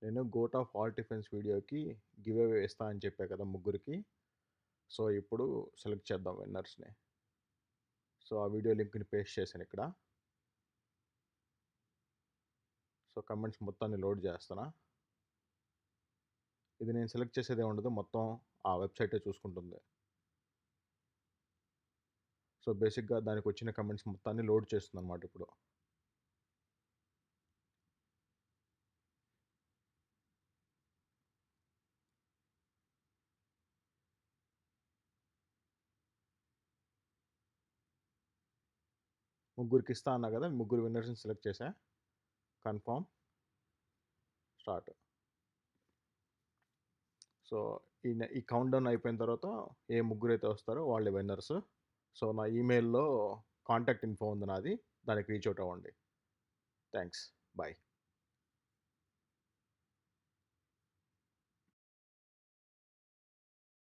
నేను goat of all tiffins వీడియోకి give away ఇస్తా అని చెప్పా కదా ముగ్గురికి. సో ఇప్పుడు సెలెక్ట్ చేద్దాం విన్నర్స్ని. సో ఆ వీడియో లింక్ని పేస్ట్ చేశాను ఇక్కడ. సో కమెంట్స్ మొత్తాన్ని లోడ్ చేస్తున్నా. ఇది నేను సెలెక్ట్ చేసేదే ఉండదు, మొత్తం ఆ వెబ్సైటే చూసుకుంటుంది. సో బేసిక్గా దానికి వచ్చిన కమెంట్స్ మొత్తాన్ని లోడ్ చేస్తుంది అనమాట ఇప్పుడు. ముగ్గురికి ఇస్తా అన్నా కదా, ముగ్గురు విన్నర్స్ని సెలెక్ట్ చేశా. Confirm, start. సో ఈ కౌంట్ డౌన్ అయిపోయిన తర్వాత ఏ ముగ్గురు అయితే వస్తారో వాళ్ళే విన్నర్స్. సో నా ఈమెయిల్లో కాంటాక్ట్ ఇన్ఫో ఉంది నాది, దానికి రీచ్ అవుట్ అవ్వండి. Thanks, bye.